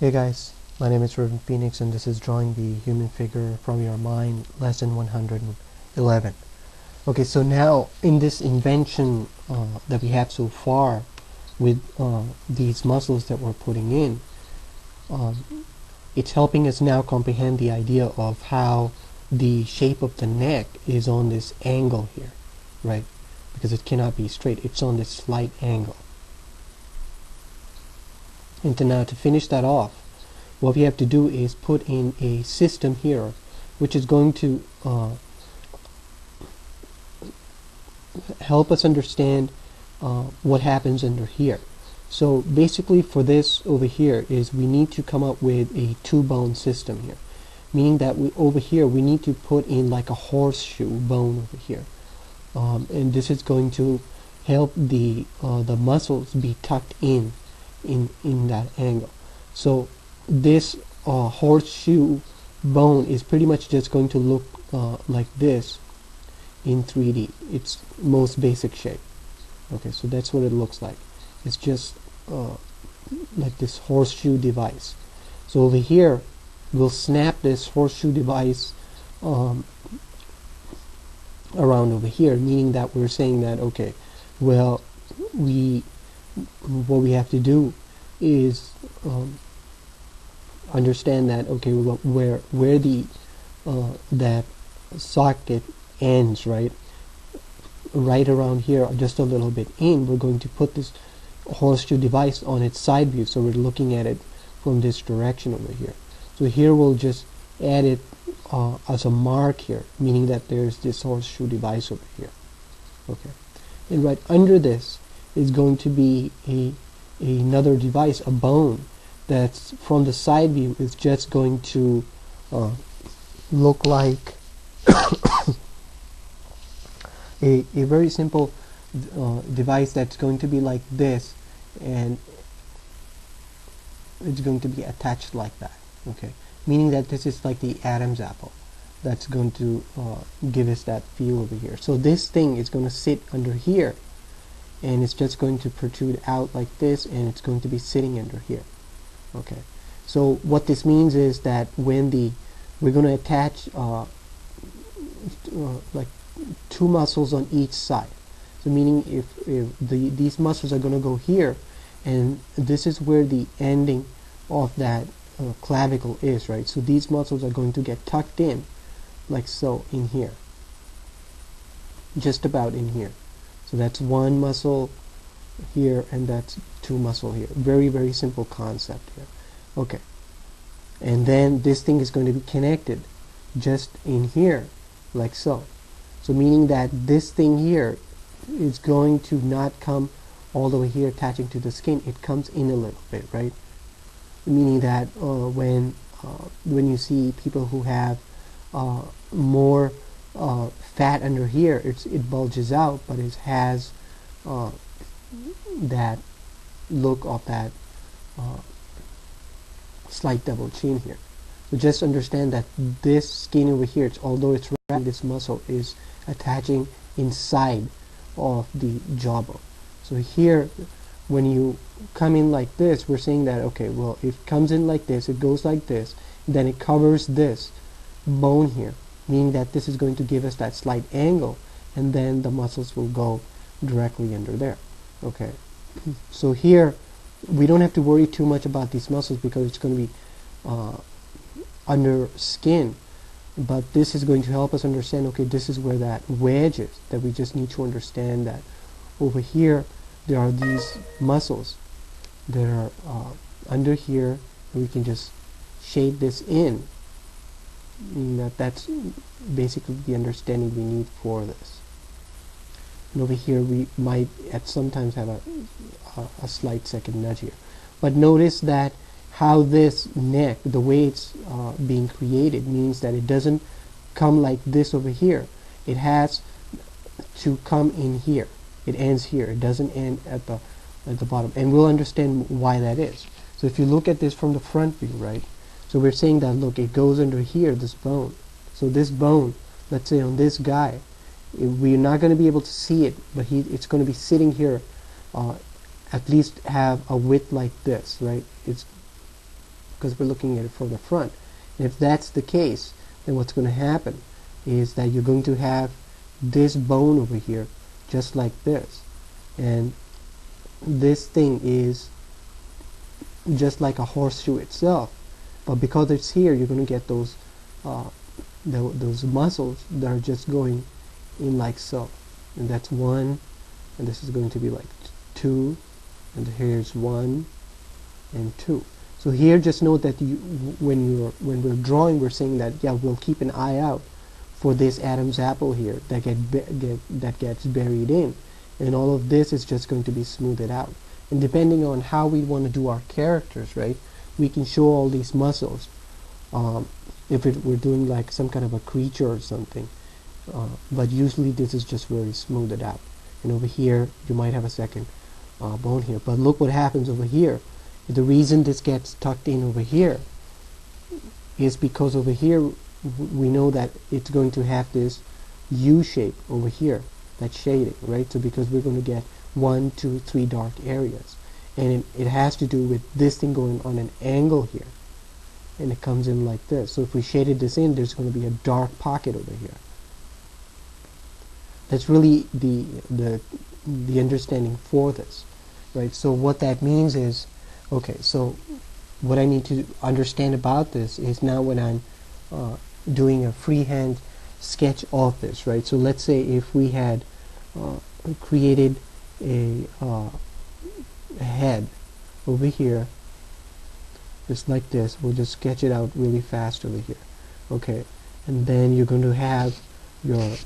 Hey guys, my name is Reverend Phoenix and this is Drawing the Human Figure from Your Mind, lesson 111. Okay, so now in this invention that we have so far with these muscles that we're putting in, it's helping us now comprehend the idea of how the shape of the neck is on this angle here, right? Because it cannot be straight, it's on this slight angle. And now to finish that off, what we have to do is put in a system here which is going to help us understand what happens under here. So basically for this over here is we need to come up with a two-bone system here, meaning that over here we need to put in like a horseshoe bone over here, and this is going to help the muscles be tucked in that angle. So this horseshoe bone is pretty much just going to look like this in 3D. Its most basic shape. Okay, so that's what it looks like. It's just like this horseshoe device. So over here we'll snap this horseshoe device around over here, meaning that we're saying that, okay, well, what we have to do is understand that, okay, well, where the that socket ends, right around here, just a little bit in, we're going to put this horseshoe device on its side view, so we're looking at it from this direction over here. So here we'll just add it as a mark here, meaning that there's this horseshoe device over here. Okay, and right under this is going to be another device, a bone, that's from the side view is just going to look like a very simple device that's going to be like this, and it's going to be attached like that. Okay, meaning that this is like the Adam's apple that's going to give us that feel over here. So this thing is going to sit under here, and it's just going to protrude out like this, and it's going to be sitting under here. Okay, so what this means is that when we're going to attach like two muscles on each side. So meaning if these muscles are going to go here, and this is where the ending of that clavicle is, right? So these muscles are going to get tucked in like so in here, just about in here. So that's one muscle here, and that's two muscle here. Very, very simple concept here. Okay, and then this thing is going to be connected just in here like so. So meaning that this thing here is going to not come all the way here attaching to the skin. It comes in a little bit, right? Meaning that when you see people who have more fat under here, it bulges out, but it has that look of that slight double chin here. So just understand that this skin over here, although it's round, this muscle is attaching inside of the jawbone. So here, when you come in like this, we're saying that, okay, well, it comes in like this, it goes like this, then it covers this bone here, meaning that this is going to give us that slight angle, and then the muscles will go directly under there. Okay, so here we don't have to worry too much about these muscles because it's going to be under skin, but this is going to help us understand, okay, this is where that wedge is, that we just need to understand that over here there are these muscles that are under here, and we can just shade this in, meaning that's basically the understanding we need for this. And over here we might at sometimes have a slight second nudge here, but notice that how this neck, the way it's being created, means that it doesn't come like this over here. It has to come in here. It ends here. It doesn't end at the bottom, and we'll understand why that is. So if you look at this from the front view, right? So we're saying that, look, it goes under here, this bone. So this bone, let's say on this guy, we're not going to be able to see it, but it's going to be sitting here, at least have a width like this, right? It's because we're looking at it from the front. And if that's the case, then what's going to happen is that you're going to have this bone over here just like this, and this thing is just like a horseshoe itself, but because it's here, you're going to get those those muscles that are just going in like so, and that's one, and this is going to be like two, and here's one and two. So here, just note that when we're drawing, we're saying that yeah, we'll keep an eye out for this Adam's apple here that gets buried in, and all of this is just going to be smoothed out. And depending on how we want to do our characters, right, we can show all these muscles. If we're doing like some kind of a creature or something, but usually this is just very smoothed out. And over here, you might have a second bone here. But look what happens over here. The reason this gets tucked in over here is because over here we know that it's going to have this U shape over here, that shading, right? So because we're going to get 1, 2, 3 dark areas, and it has to do with this thing going on an angle here, and it comes in like this. So if we shaded this in, there's going to be a dark pocket over here. That's really the understanding for this, right? So what that means is, okay, so what I need to understand about this is now when I'm doing a freehand sketch of this, right? So let's say if we had created a head over here, just like this. We'll just sketch it out really fast over here. Okay, and then you're going to have your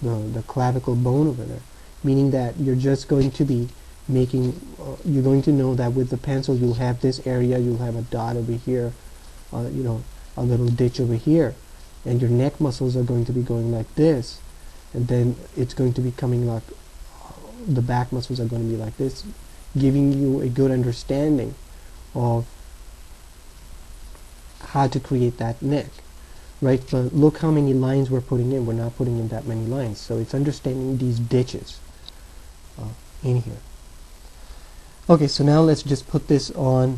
the clavicle bone over there, meaning that you're just going to be making, you're going to know that with the pencil you'll have this area, you'll have a dot over here, you know, a little ditch over here, and your neck muscles are going to be going like this, and then it's going to be coming like, the back muscles are going to be like this, giving you a good understanding of how to create that neck, right? But look how many lines we're putting in. We're not putting in that many lines, so it's understanding these ditches in here. Okay, so now let's just put this on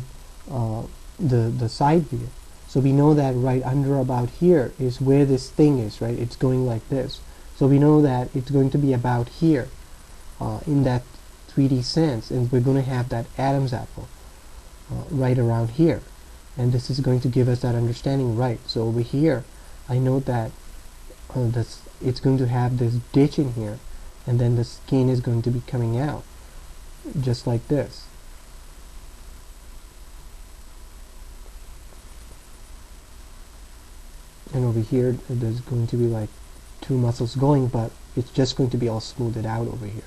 the side view. So we know that right under about here is where this thing is, right? It's going like this. So we know that it's going to be about here in that 3D sense, and we're going to have that Adam's apple right around here, and this is going to give us that understanding, right? So over here I know that it's going to have this ditch in here, and then the skin is going to be coming out just like this. And over here there's going to be like two muscles going, but it's just going to be all smoothed out over here,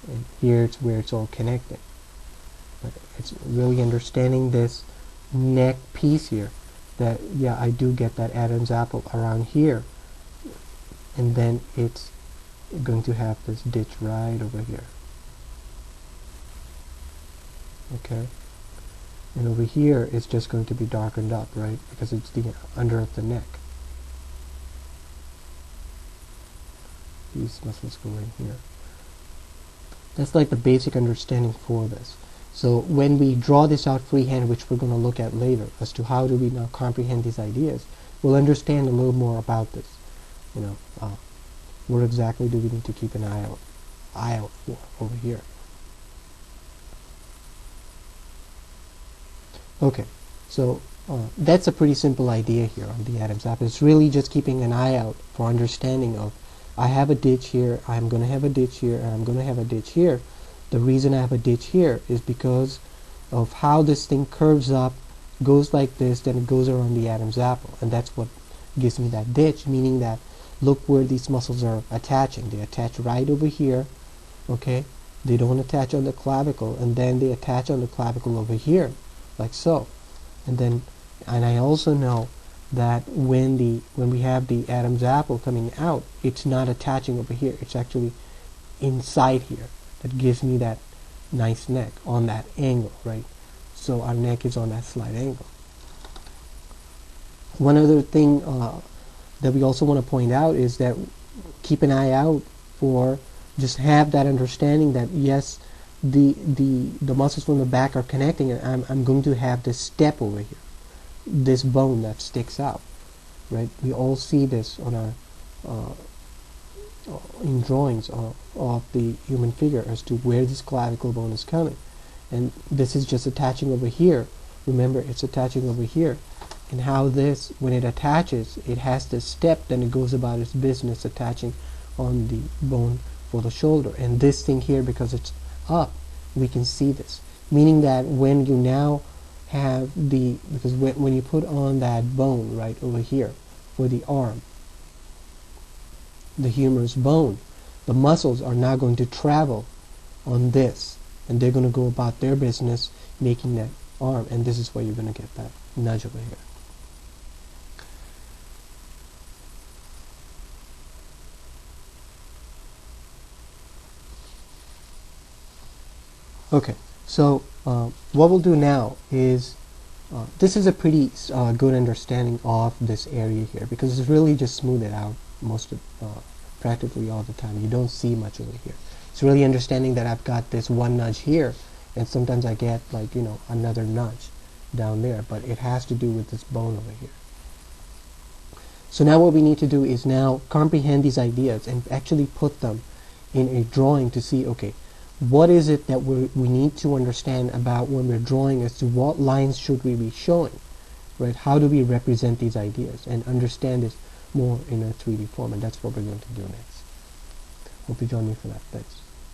and here it's where it's all connected. But it's really understanding this neck piece here, that yeah, I do get that Adam's apple around here, and then it's going to have this ditch right over here. Okay, and over here it's just going to be darkened up, right, because it's the under of the neck. These muscles go in here. That's like the basic understanding for this. So when we draw this out freehand, which we're going to look at later, as to how do we now comprehend these ideas, we'll understand a little more about this. You know, what exactly do we need to keep an eye out for over here? Okay, so that's a pretty simple idea here on the Adam's apple. It's really just keeping an eye out for understanding of, I have a ditch here, I'm going to have a ditch here, and I'm going to have a ditch here. The reason I have a ditch here is because of how this thing curves up, goes like this, then it goes around the Adam's apple, and that's what gives me that ditch, meaning that look where these muscles are attaching. They attach right over here, okay? They don't attach on the clavicle, and then they attach on the clavicle over here, like so. And I also know that when we have the Adam's apple coming out, it's not attaching over here, it's actually inside here. That gives me that nice neck on that angle, right? So our neck is on that slight angle. One other thing that we also want to point out is that keep an eye out for, just have that understanding that yes, the muscles from the back are connecting, and I'm going to have this step over here, this bone that sticks out, right? We all see this on our in drawings of the human figure as to where this clavicle bone is coming, and this is just attaching over here. Remember, it's attaching over here, and how this, when it attaches, it has this step, then it goes about its business attaching on the bone for the shoulder. And this thing here, because it's up, we can see this, meaning that when you now have because when you put on that bone right over here for the arm, the humerus bone, the muscles are now going to travel on this, and they're going to go about their business making that arm, and this is where you're going to get that nudge over here. Okay, so what we'll do now is this is a pretty good understanding of this area here, because it's really just smoothed out most of practically all the time. You don't see much over here. It's really understanding that I've got this one nudge here, and sometimes I get, like, you know, another nudge down there, but it has to do with this bone over here. So now what we need to do is now comprehend these ideas and actually put them in a drawing to see, okay, what is it that we need to understand about when we're drawing, as to what lines should we be showing, right? How do we represent these ideas and understand this more in a 3D form? And that's what we're going to do next. Hope you join me for that. Thanks.